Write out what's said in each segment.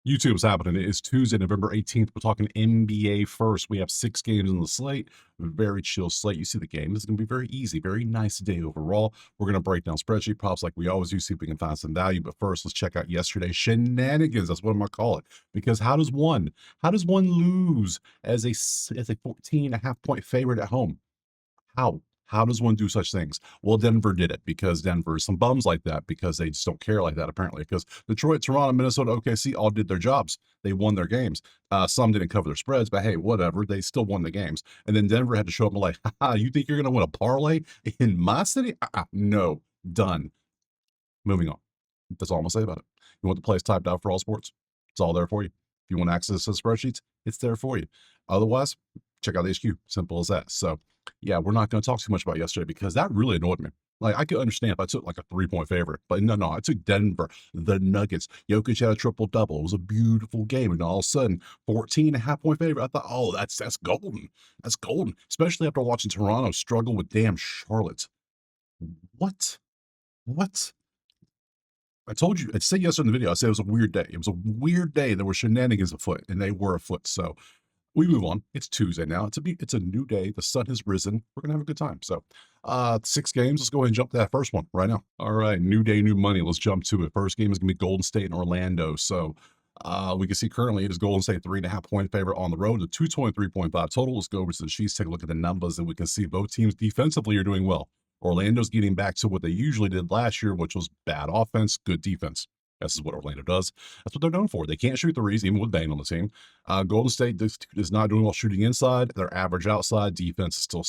YouTube's happening. It is Tuesday, November 18th. We're talking NBA first. We have 6 games in the slate. Very chill slate. You see the game. This is going to be very easy. Very nice day overall. We're going to break down spreadsheet props like we always do, see if we can find some value. But first, let's check out yesterday's shenanigans. That's what I'm going to call it. Because how does one lose as a 14.5 point favorite at home? How? How does one do such things? Well, Denver did it because Denver is some bums like that because they just don't care like that, apparently. Because Detroit, Toronto, Minnesota, OKC all did their jobs. They won their games. Some didn't cover their spreads, but hey, whatever. They still won the games. And then Denver had to show up and like, haha, you think you're going to win a parlay in my city? No, done. Moving on. That's all I'm going to say about it. You want the plays typed out for all sports? It's all there for you. If you want access to the spreadsheets, it's there for you. Otherwise, check out the HQ. Simple as that. So, yeah, we're not going to talk too much about yesterday because that really annoyed me. Like, I could understand if I took like a 3 point favorite, but no, I took Denver, the Nuggets. Jokic had a triple double. It was a beautiful game. And all of a sudden, 14.5 point favorite. I thought, oh, that's golden. That's golden. Especially after watching Toronto struggle with damn Charlotte. What? What? I told you, I said yesterday in the video, I said it was a weird day. It was a weird day. There were shenanigans afoot, and they were afoot. So we move on. It's Tuesday now. It's a new day. The sun has risen. We're gonna have a good time. So 6 games. Let's go ahead and jump to that first one right now. All right, new day, new money. Let's jump to it. First game is gonna be Golden State and Orlando. So we can see currently it is Golden State 3.5 point favorite on the road, the 223.5 total. Let's go over to the sheets, take a look at the numbers, and we can see both teams defensively are doing well. Orlando's getting back to what they usually did last year, which was bad offense, good defense. This is what Orlando does. That's what they're known for. They can't shoot threes, even with Bane on the team. Golden State is not doing well shooting inside. They're average outside. Defense is still,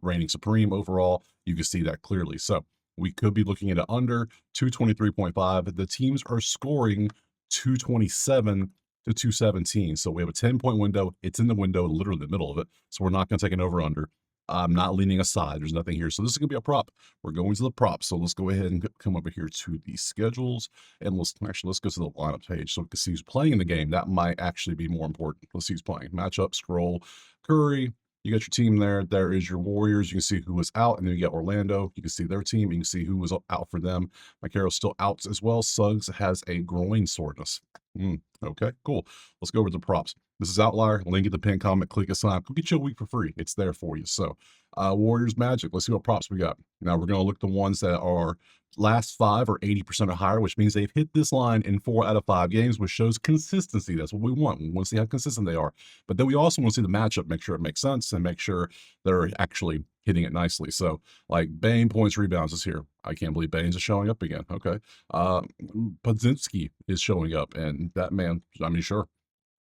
reigning supreme overall. You can see that clearly. So we could be looking at an under 223.5. The teams are scoring 227 to 217. So we have a 10-point window. It's in the window, literally the middle of it. So we're not going to take an over under. I'm not leaning aside. There's nothing here. So this is going to be a prop. We're going to the prop. So let's go ahead and come over here to the schedules. And let's go to the lineup page so we can see who's playing in the game. That might actually be more important. Let's see who's playing. Matchup, scroll, Curry. You got your team there. There is your Warriors. You can see who was out. And then you got Orlando. You can see their team. You can see who was out for them. Macaro's still out as well. Suggs has a groin soreness. Okay, cool. Let's go over to the props. This is Outlier. Link in the pin comment. Click assign. Go get you a week for free. It's there for you. So, Warriors Magic. Let's see what props we got. Now we're going to look the ones that are last 5 or 80% or higher, which means they've hit this line in 4 out of 5 games, which shows consistency. That's what we want. We want to see how consistent they are. But then we also want to see the matchup, make sure it makes sense, and make sure they're actually hitting it nicely. So, like Bane points, rebounds is here. I can't believe Bane's is showing up again. Okay. Podzinski is showing up, and that man, I mean, sure.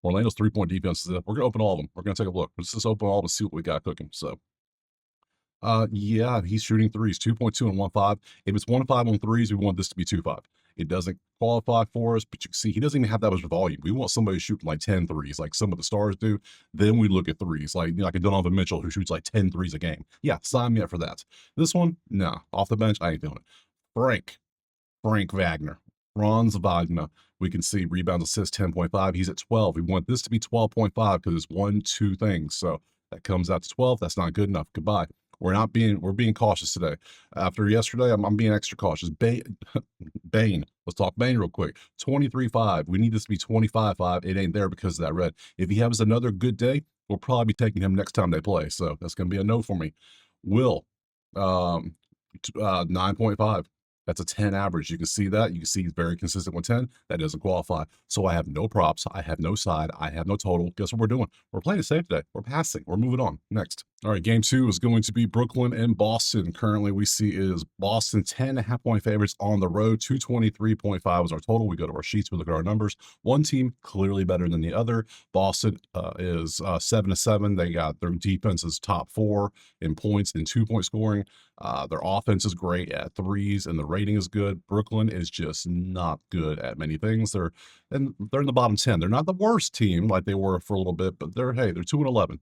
Orlando's 3-point defense is we're gonna open all of them. We're gonna take a look. Let's just open all to see what we got cooking. So yeah, he's shooting threes, 2.2 and 1.5. If it's 1.5 on threes, we want this to be 2.5. It doesn't qualify for us, but you can see he doesn't even have that much volume. We want somebody shooting like 10 threes, like some of the stars do. Then we look at threes, like a Donovan Mitchell who shoots like 10 threes a game. Yeah, sign me up for that. This one, no, off the bench, I ain't doing it. Frank Wagner, Franz Wagner. We can see rebounds, assists 10.5. He's at 12. We want this to be 12.5 because it's 1, 2 things. So that comes out to 12. That's not good enough. Goodbye. We're being cautious today. After yesterday, I'm being extra cautious. Bane. Let's talk Bane real quick. 23.5. We need this to be 25.5. It ain't there because of that red. If he has another good day, we'll probably be taking him next time they play. So that's going to be a no for me. Will, 9.5. That's a 10 average. You can see that. You can see he's very consistent with 10. That doesn't qualify. So I have no props. I have no side. I have no total. Guess what we're doing? We're playing it safe today. We're passing. We're moving on. Next. All right, game 2 is going to be Brooklyn and Boston. Currently, we see is Boston 10.5-point favorites on the road. 223.5 is our total. We go to our sheets. We look at our numbers. One team clearly better than the other. Boston is 7-7. They got their defense is top 4 in points and 2-point scoring. Their offense is great at threes, and the rating is good. Brooklyn is just not good at many things. They're in the bottom 10. They're not the worst team like they were for a little bit, but they're 2-11.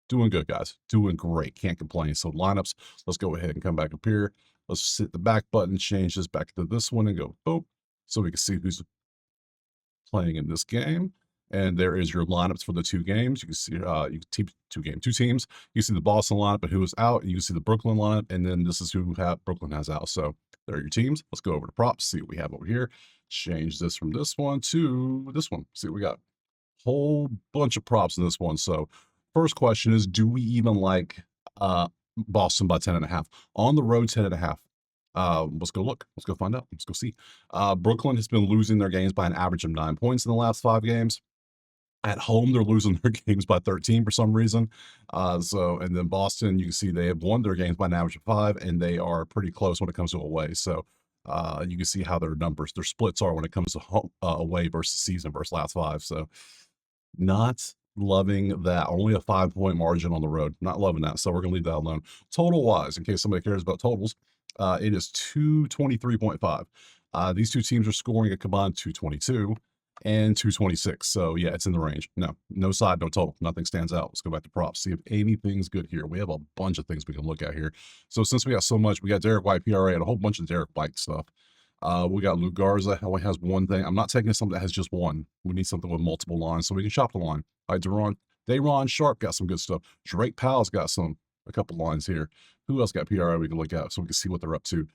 Doing good, guys. Doing great. Can't complain. So lineups, let's go ahead and come back up here. Let's hit the back button, change this back to this one, and go boop, so we can see who's playing in this game. And there is your lineups for the 2 games. You can see two teams. You see the Boston lineup and who is out. And you can see the Brooklyn lineup, and then this is who Brooklyn has out. So There are your teams. Let's go over to props, see what we have over here. Change this from this one to this one. See what we got. Whole bunch of props in this one. So first question is, do we even like Boston by 10.5? On the road, 10.5. Let's go look. Let's go find out. Let's go see. Brooklyn has been losing their games by an average of 9 points in the last 5 games. At home, they're losing their games by 13 for some reason. And then Boston, you can see they have won their games by an average of 5, and they are pretty close when it comes to away. So you can see how their numbers, their splits are when it comes to home, away versus season versus last 5. So not loving that. Only a 5-point margin on the road. Not loving that. So we're gonna leave that alone. Total wise, in case somebody cares about totals, it is 223.5. These two teams are scoring a combined 222 and 226. So yeah, it's in the range. No side, no total. Nothing stands out. Let's go back to props, see if anything's good here. We have a bunch of things we can look at here. So since we got so much, we got Derek White PRA and a whole bunch of Derek White stuff. We got Luke Garza, only has one thing. I'm not taking something that has just one. We need something with multiple lines so we can shop the line. All right, Day'Ron Sharp got some good stuff. Drake Powell's got a couple lines here. Who else got PRA we can look at so we can see what they're up to?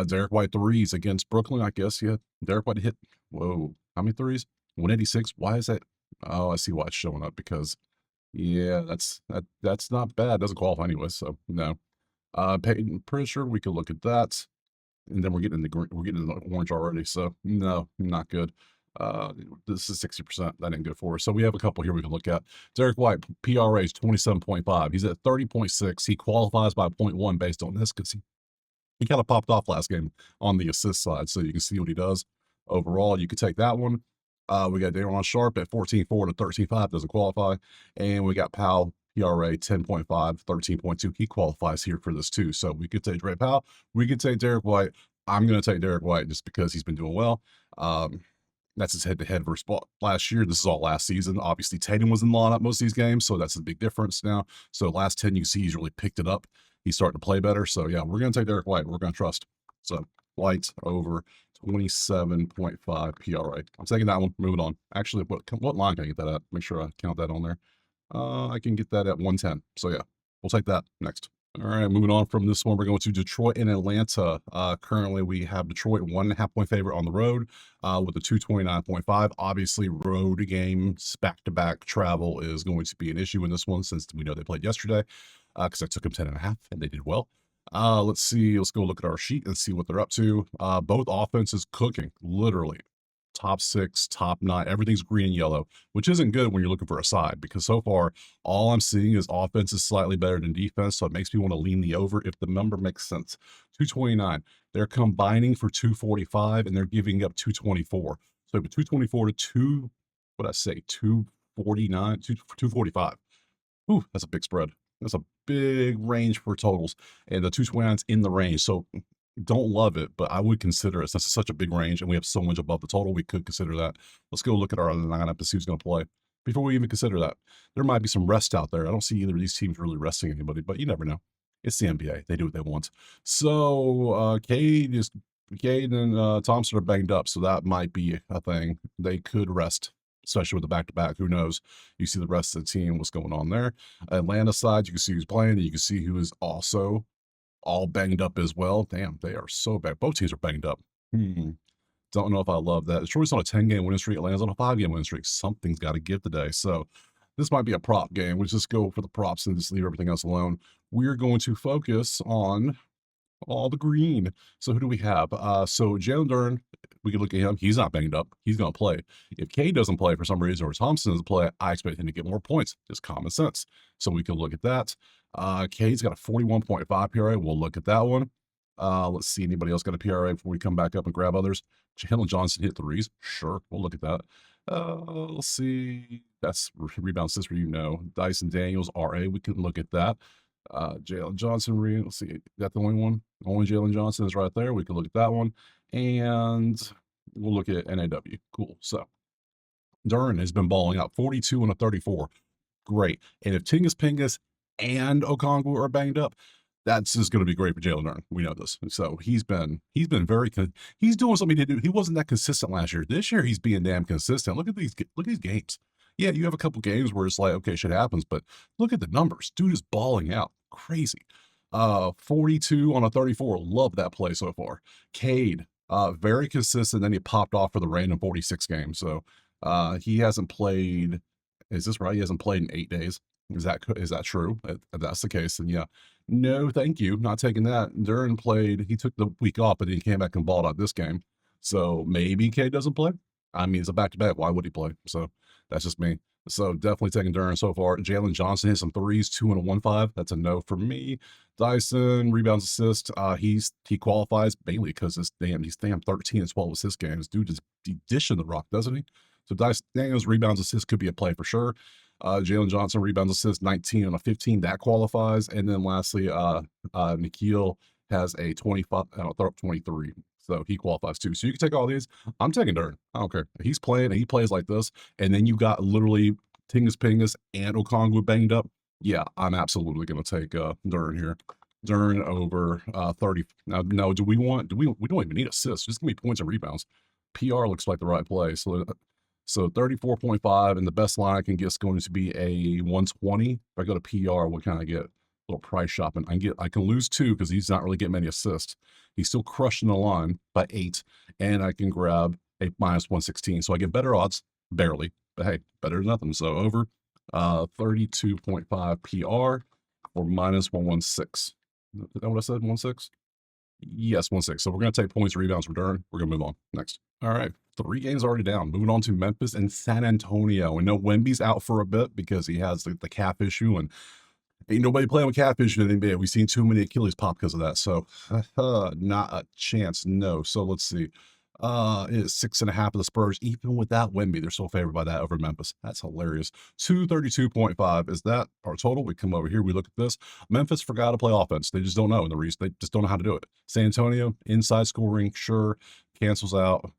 Derek White threes against Brooklyn, I guess. Yeah, Derek White hit, whoa, how many threes? 186. Why is that? Oh, I see why it's showing up because, yeah, that's not bad. Doesn't qualify anyway, so no. Peyton Pritchard, we could look at that. And then we're getting in the green, we're getting in the orange already. So no, not good. This is 60%. That ain't good for us. So we have a couple here we can look at. Derek White, PRA is 27.5. He's at 30.6. He qualifies by 0.1 based on this because he kind of popped off last game on the assist side. So you can see what he does overall. You could take that one. We got Day'Ron Sharp at 14.4 to 13.5. Doesn't qualify. And we got Powell, PRA 10.5, 13.2. He qualifies here for this too. So we could take Drake Powell. We could take Derek White. I'm going to take Derek White just because he's been doing well. That's his head-to-head versus last year. This is all last season. Obviously, Tatum was in the lineup most of these games, so that's a big difference now. So last 10, you see he's really picked it up. He's starting to play better. So yeah, we're going to take Derek White. We're going to trust. So White over 27.5 PRA. I'm taking that one. Moving on. Actually, what line can I get that at? Make sure I count that on there. I can get that at 110. So yeah, we'll take that next. All right, moving on from this one, we're going to Detroit and Atlanta. Currently, we have Detroit 1.5-point favorite on the road with a 229.5. Obviously, road games, back-to-back travel is going to be an issue in this one since we know they played yesterday because I took them 10.5 and they did well. Let's see. Let's go look at our sheet and see what they're up to. Both offenses cooking, literally. Top 6, top 9, everything's green and yellow, which isn't good when you're looking for a side because so far, all I'm seeing is offense is slightly better than defense, so it makes me want to lean the over if the number makes sense. 229. They're combining for 245, and they're giving up 224. So 224 to 249, 245. Ooh, that's a big spread. That's a big range for totals, and the 229's in the range, so don't love it, but I would consider it. Since it's such a big range and we have so much above the total, we could consider that. Let's go look at our other lineup and see who's going to play before we even consider that. There might be some rest out there. I don't see either of these teams really resting anybody, but you never know. It's the NBA. They do what they want. So Cade and Thompson are banged up, so that might be a thing. They could rest, especially with the back-to-back. Who knows? You see the rest of the team, what's going on there. Atlanta side, you can see who's playing, and you can see who is also all banged up as well. Damn, they are so bad. Both teams are banged up. Don't know if I love that. Detroit's on a 10-game winning streak. Atlanta's on a 5-game winning streak. Something's got to give today. So this might be a prop game. We'll just go for the props and just leave everything else alone. We're going to focus on all the green. So who do we have? So Jalen Duren, we can look at him. He's not banged up. He's going to play. If Cade doesn't play for some reason or Thompson doesn't play, I expect him to get more points. Just common sense. So we can look at that. Cade's got a 41.5 PRA. We'll look at that one. Let's see anybody else got a PRA before we come back up and grab others. Jalen Johnson hit threes. Sure, we'll look at that. Let's see. That's rebound assist for Dyson Daniels, RA. We can look at that. Jalen Johnson, let's see. That the only one? Only Jalen Johnson is right there. We can look at that one. And we'll look at NAW. Cool. So Duren has been balling out 42 and a 34. Great. And if Pingus and Okongwu are banged up, that's just going to be great for Jalen Duren. We know this. So he's been very, he's doing something he didn't do. He wasn't that consistent last year. This year, he's being damn consistent. Look at these games. Yeah, you have a couple games where it's like, okay, shit happens, but look at the numbers. Dude is balling out. Crazy. 42 on a 34. Love that play so far. Cade, very consistent. Then he popped off for the random 46 game. So he hasn't played. Is this right? He hasn't played in 8 days. Is that true? If that's the case, then yeah. No, thank you. Not taking that. Duran played. He took the week off, but then he came back and balled out this game. So maybe Cade doesn't play. I mean, it's a back-to-back. Why would he play? So that's just me. So definitely taking Duran so far. Jalen Johnson hit some threes, 2 and a 1-5. That's a no for me. Dyson, rebounds, assist. He qualifies mainly because he's damn 13 and 12 was his game. This dude just dishing the rock, doesn't he? So Dyson Daniels, rebounds, assist could be a play for sure. Jalen Johnson, rebounds, assist, 19 on a 15. That qualifies. And then lastly, Nikhil has a 25, 23. So he qualifies too. So you can take all these. I'm taking Duran. I don't care. He's playing and he plays like this. And then you got literally Tingus Pingus and Okongwu banged up. Yeah, I'm absolutely going to take Duran here. Duran over 30. Now, no, we don't even need assists. Just give me points and rebounds. PR looks like the right play. So 34.5, and the best line I can get is going to be a 120. If I go to PR, what can I get? A little price shopping. I can lose 2 because he's not really getting many assists. He's still crushing the line by 8, and I can grab a minus 116. So I get better odds, barely, but hey, better than nothing. So over 32.5 PR or minus 116. Is that what I said? 16? Yes, 16. So we're going to take points, rebounds, return. We're going to move on. Next. All right. 3 games already down. Moving on to Memphis and San Antonio. We know Wemby's out for a bit because he has the calf issue, and ain't nobody playing with calf issue in the NBA. We've seen too many Achilles pop because of that. So not a chance. No. So let's see. It is 6.5 of the Spurs. Even without Wemby, they're still favored by that over Memphis. That's hilarious. 232.5 is that our total. We come over here, we look at this. Memphis forgot to play offense. They just don't know. And the reason they just don't know how to do it. San Antonio, inside scoring, sure, cancels out.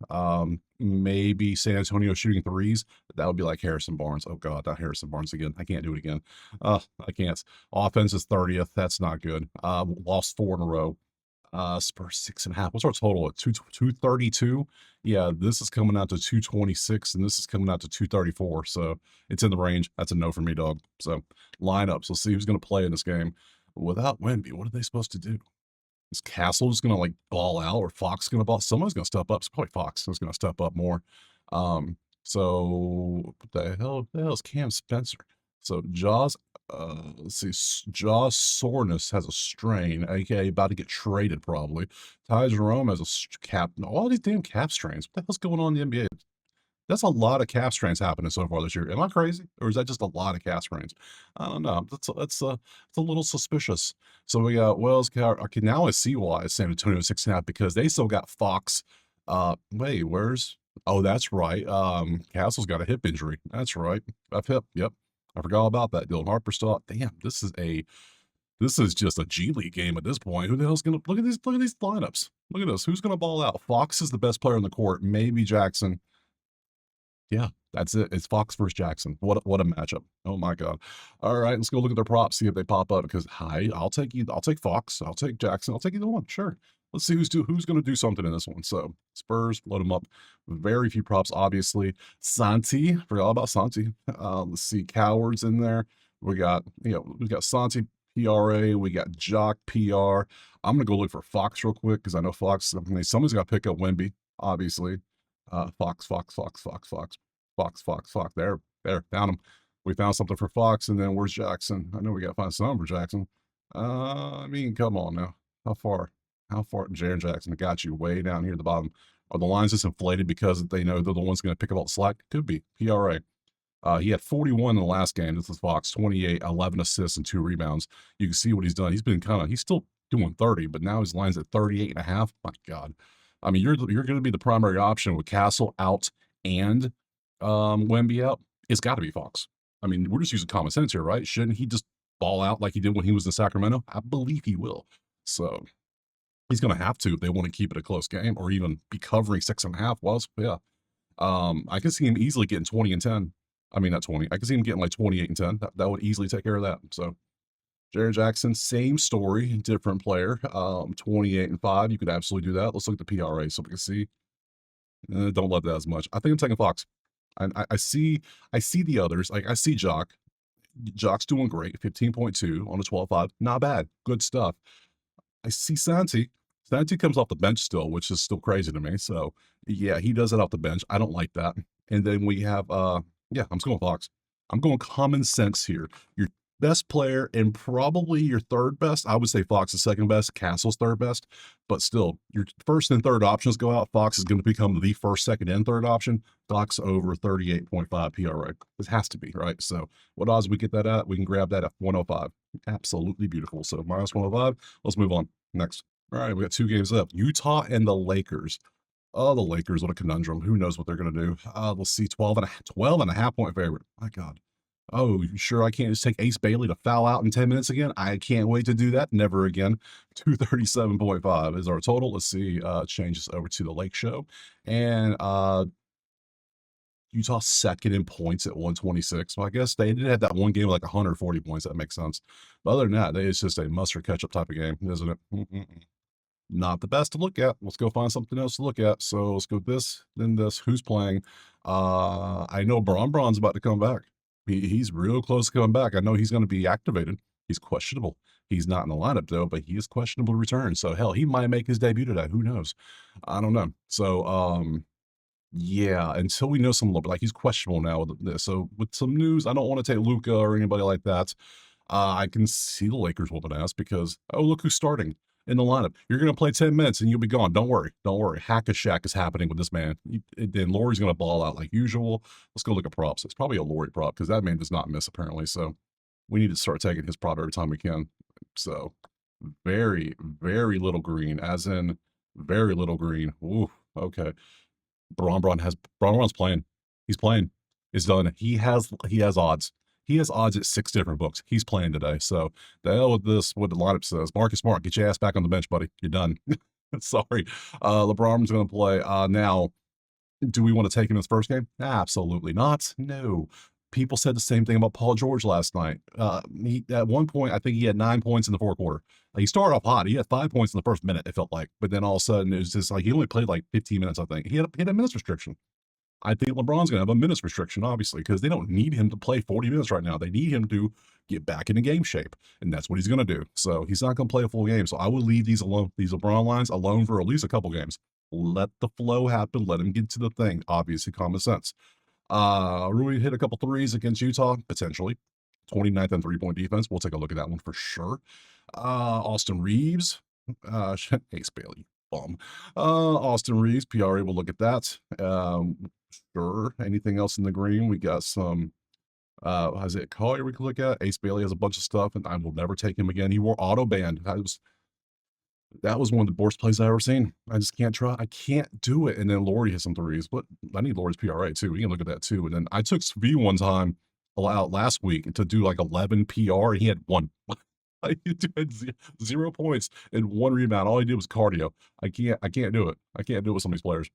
Maybe San Antonio shooting threes. That would be like Harrison Barnes. Oh God, not Harrison Barnes again. I can't do it again. I can't. Offense is 30th. That's not good. Lost 4 in a row. Spurs 6.5. What's our total at 232? Yeah, this is coming out to 226, and this is coming out to 234. So it's in the range. That's a no for me, dog. So lineups. Let's see who's going to play in this game. Without Wemby, what are they supposed to do? Is Castle just going to like ball out, or Fox going to ball? Someone's going to step up. It's probably Fox who's going to step up more. So what the hell is Cam Spencer? So Jaws, let's see, Jaws soreness has a strain, aka about to get traded probably. Ty Jerome has a all these damn calf strains. What the hell's going on in the NBA? That's a lot of calf strains happening so far this year. Am I crazy, or is that just a lot of calf strains? I don't know. That's a little suspicious. So we got Wells. Okay, now I see why San Antonio is 6.5 because they still got Fox. Wait, where's? Oh, that's right. Castle's got a hip injury. That's right. Left hip. Yep. I forgot all about that. Dylan Harper still. Damn, this is just a G League game at this point. Who the hell's gonna look at these lineups? Look at this. Who's gonna ball out? Fox is the best player on the court. Maybe Jackson. Yeah, that's it. It's Fox versus Jackson. What a matchup. Oh my God. All right, let's go look at their props, see if they pop up. Because hi, I'll take you. I'll take Fox. I'll take Jackson. I'll take either one. Sure. Let's see who's going to do something in this one. So Spurs, load them up. Very few props, obviously. Santi, forgot about Santi. Let's see, Cowards in there. We got Santi PRA. We got Jock PR. I'm gonna go look for Fox real quick because I know Fox. I mean, somebody's got to pick up Wemby, obviously. Fox. There, found him. We found something for Fox, and then where's Jackson? I know we got to find something for Jackson. I mean, come on now. How far? Jaren Jackson got you way down here at the bottom. Are the lines just inflated because they know they're the ones going to pick up all the slack? Could be. PRA. He had 41 in the last game. This is Fox, 28, 11 assists, and 2 rebounds. You can see what he's done. He's still doing 30, but now his line's at 38.5. My God. I mean, you're going to be the primary option with Castle out and Wemby out. It's got to be Fox. I mean, we're just using common sense here, right? Shouldn't he just ball out like he did when he was in Sacramento? I believe he will. So he's going to have to if they want to keep it a close game or even be covering 6.5. Well, yeah. I can see him easily getting 20 and 10. I mean, not 20. I can see him getting like 28 and 10. That would easily take care of that. So Jaren Jackson, same story, different player. 28 and 5. You could absolutely do that. Let's look at the PRA so we can see. Don't love that as much. I think I'm taking Fox. I see the others. Like I see Jock. Jock's doing great. 15.2 on a 12.5. Not bad. Good stuff. I see Santi. Santi comes off the bench still, which is still crazy to me. So yeah, he does it off the bench. I don't like that. And then we have yeah, I'm just going Fox. I'm going common sense here. Your best player and probably your third best. I would say Fox is second best, Castle's third best, but still your first and third options go out. Fox is going to become the first, second, and third option. Fox over 38.5 PRA. This has to be, right? So what odds we get that at? We can grab that at 105. Absolutely beautiful. So minus 105. Let's move on. Next. All right, we got 2 games left. Utah and the Lakers. Oh, the Lakers, what a conundrum. Who knows what they're going to do? Let's see, 12 and a half point favorite. My God. Oh, you sure I can't just take Ace Bailey to foul out in 10 minutes again? I can't wait to do that. Never again. 237.5 is our total. Let's see, change this over to the Lake Show. And Utah second in points at 126. Well, I guess they did have that one game with like 140 points. That makes sense. But other than that, it's just a must-or catch-up type of game, isn't it? Not the best to look at. Let's go find something else to look at. So let's go this, then this. Who's playing? I know Braun's about to come back. He's real close to coming back. I know he's going to be activated. He's questionable. He's not in the lineup though, but he is questionable to return. So hell, he might make his debut today. Who knows? I don't know. So yeah, until we know some little bit, like he's questionable now with this. So with some news, I don't want to take Luka or anybody like that. I can see the Lakers whooping ass because, oh, look who's starting in the lineup. You're going to play 10 minutes and you'll be gone. Don't worry. Don't worry. Hack-a-Shack is happening with this man. Then Laurie's going to ball out like usual. Let's go look at props. It's probably a Laurie prop because that man does not miss apparently. So we need to start taking his prop every time we can. So very, very little green, as in very little green. Ooh, okay. Braun's playing. He's playing. It's done. He has odds. He has odds at 6 different books. He's playing today. So the hell with this, what the lineup says. Marcus Smart, get your ass back on the bench, buddy. You're done. Sorry. LeBron's going to play. Now, do we want to take him in his first game? Absolutely not. No. People said the same thing about Paul George last night. He at one point, I think he had 9 points in the fourth quarter. He started off hot. He had 5 points in the first minute, it felt like. But then all of a sudden, it was just like he only played like 15 minutes, I think. He had a minutes restriction. I think LeBron's going to have a minutes restriction, obviously, because they don't need him to play 40 minutes right now. They need him to get back into game shape, and that's what he's going to do. So he's not going to play a full game. So I would leave these alone, these LeBron lines alone for at least a couple games. Let the flow happen. Let him get to the thing. Obviously, common sense. Rui hit a couple threes against Utah, potentially. 29th and 3-point defense. We'll take a look at that one for sure. Austin Reeves. Ace Bailey. Bum. Austin Reeves, PRA, we'll look at that. Sure. Anything else in the green? We got some Isaiah Collier we can look at. Ace Bailey has a bunch of stuff, and I will never take him again. He wore auto band. That was one of the worst plays I've ever seen. I just can't try. I can't do it. And then Laurie hit some threes, but I need Laurie's PRA too. We can look at that too. And then I took Svi one time out last week to do like 11 PR, and he had 1. He had 0 points and 1 rebound. All he did was cardio. I can't do it. I can't do it with some of these players.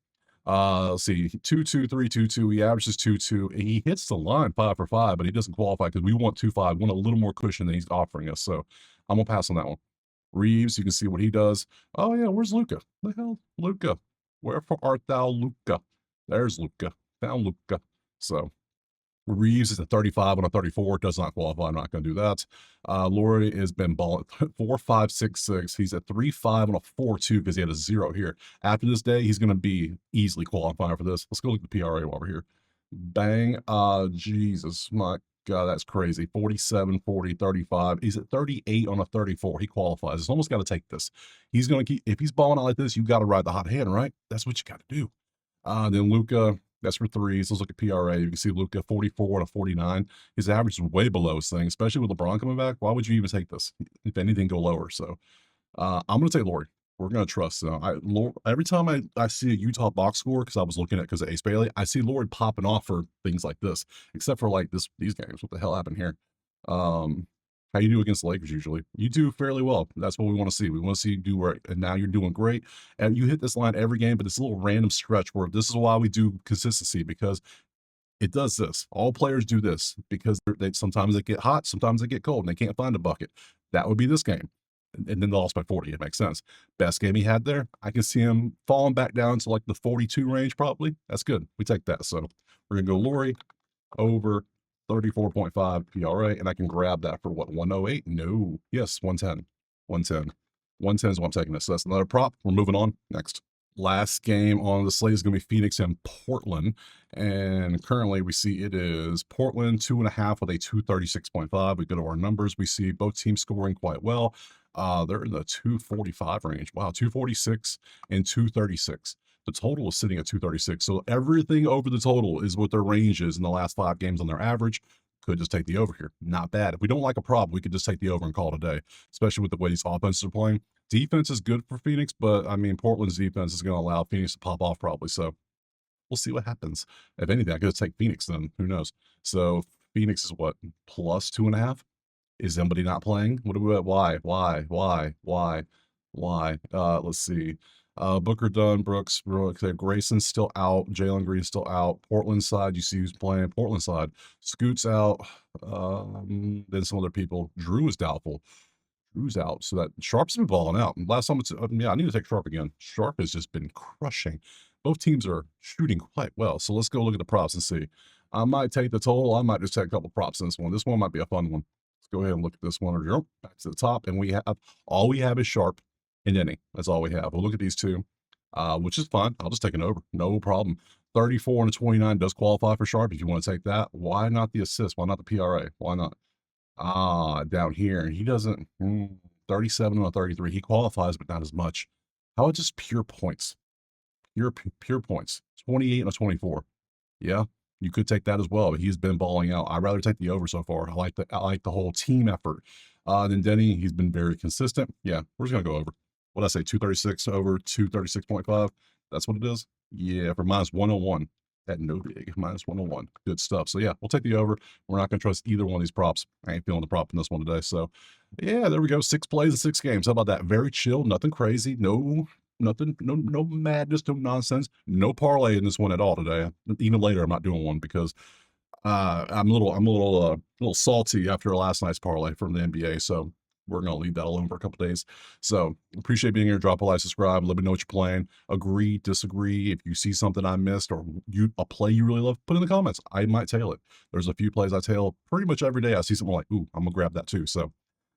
Let's see, 2-2, 3-2-2. He averages 2-2, and he hits the line 5 for 5, but he doesn't qualify because we want 2-5. Want a little more cushion than he's offering us. So I'm gonna pass on that one. Reeves, you can see what he does. Oh yeah, where's Luka? The hell, Luka? Wherefore art thou, Luka? There's Luka. Found Luka. So Reeves is a 35 on a 34. Does not qualify. I'm not going to do that. Laurie has been balling 4.566. He's at 3.5 on a 4.2 because he had a 0 here. After this day, he's going to be easily qualifying for this. Let's go look at the PRA while we're here. Bang. Jesus, my God, that's crazy. 47, 40, 35. He's at 38 on a 34. He qualifies. He's almost got to take this. He's going to keep, if he's balling out like this, you got to ride the hot hand, right? That's what you got to do. Then Luka, that's for threes. Let's look at PRA. You can see Luka 44 and a 49. His average is way below his thing, especially with LeBron coming back. Why would you even take this? If anything, go lower. So I'm going to take Laurie. We're going to trust. Every time I see a Utah box score, because I was looking at because of Ace Bailey, I see Laurie popping off for things like this, except for like these games. What the hell happened here? How you do against the Lakers usually? You do fairly well. That's what we want to see. We want to see you do right. And now you're doing great. And you hit this line every game, but it's a little random stretch where this is why we do consistency, because it does this. All players do this because sometimes they get hot, sometimes they get cold, and they can't find a bucket. That would be this game. And then they lost by 40. It makes sense. Best game he had there, I can see him falling back down to like the 42 range probably. That's good. We take that. So we're going to go Laurie over 34.5 PRA, and I can grab that for what, 108? No. Yes, 110. 110. 110 is what I'm taking this. So that's another prop. We're moving on. Next. Last game on the slate is going to be Phoenix and Portland. And currently we see it is Portland 2.5 with a 236.5. We go to our numbers. We see both teams scoring quite well. They're in the 245 range. Wow, 246 and 236. The total is sitting at 236. So everything over the total is what their range is in the last 5 games on their average. Could just take the over here. Not bad. If we don't like a prop, we could just take the over and call it a day, especially with the way these offenses are playing. Defense is good for Phoenix, but I mean, Portland's defense is going to allow Phoenix to pop off probably. So we'll see what happens. If anything, I could just take Phoenix then. Who knows? So Phoenix is what? Plus 2.5? Is somebody not playing? What are we at? Why? Let's see. Booker Dunn, Brooks, Grayson's still out. Jalen Green's still out. Portland side, you see who's playing. Portland side, Scoot's out. Then some other people. Drew is doubtful. Drew's out. So that Sharp's been balling out. Last time it's yeah, I need to take Sharp again. Sharp has just been crushing. Both teams are shooting quite well. So let's go look at the props and see. I might take the total. I might just take a couple props in this one. This one might be a fun one. Let's go ahead and look at this one or jump back to the top. And we have all we have is Sharp and Denny. That's all we have. We'll look at these two, which is fine. I'll just take an over. No problem. 34 and a 29 does qualify for Sharp. If you want to take that, why not the assist? Why not the PRA? Why not? Down here, he doesn't. 37 and a 33. He qualifies, but not as much. How about just pure points? Pure points. 28 and a 24. Yeah, you could take that as well. But he's been balling out. I'd rather take the over so far. I like the whole team effort. Then Denny, he's been very consistent. Yeah, we're just gonna go over. What did I say? 236 over 236.5. That's what it is. Yeah, for minus 101 at no big, minus 101. Good stuff. So yeah, we'll take the over. We're not going to trust either one of these props. I ain't feeling the prop in this one today. So yeah, there we go. 6 plays and 6 games. How about that? Very chill. Nothing crazy. Nothing. No madness. No nonsense. No parlay in this one at all today. Even later, I'm not doing one because I'm a little salty after last night's parlay from the NBA. So we're going to leave that alone for a couple days. So appreciate being here. Drop a like, subscribe. Let me know what you're playing. Agree, disagree. If you see something I missed or a play you really love, put in the comments. I might tail it. There's a few plays I tail pretty much every day. I see something like, ooh, I'm going to grab that too. So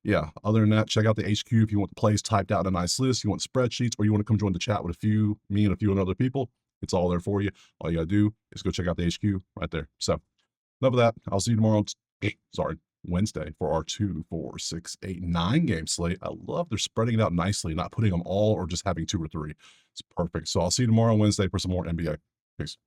yeah, other than that, check out the HQ if you want the plays typed out in a nice list, you want spreadsheets, or you want to come join the chat with me and a few other people. It's all there for you. All you got to do is go check out the HQ right there. So enough of that. I'll see you tomorrow. Wednesday for our 2, 4, 6, 8, 9 game slate. I love they're spreading it out nicely, not putting them all or just having 2 or 3. It's perfect. So I'll see you tomorrow Wednesday for some more NBA. Peace.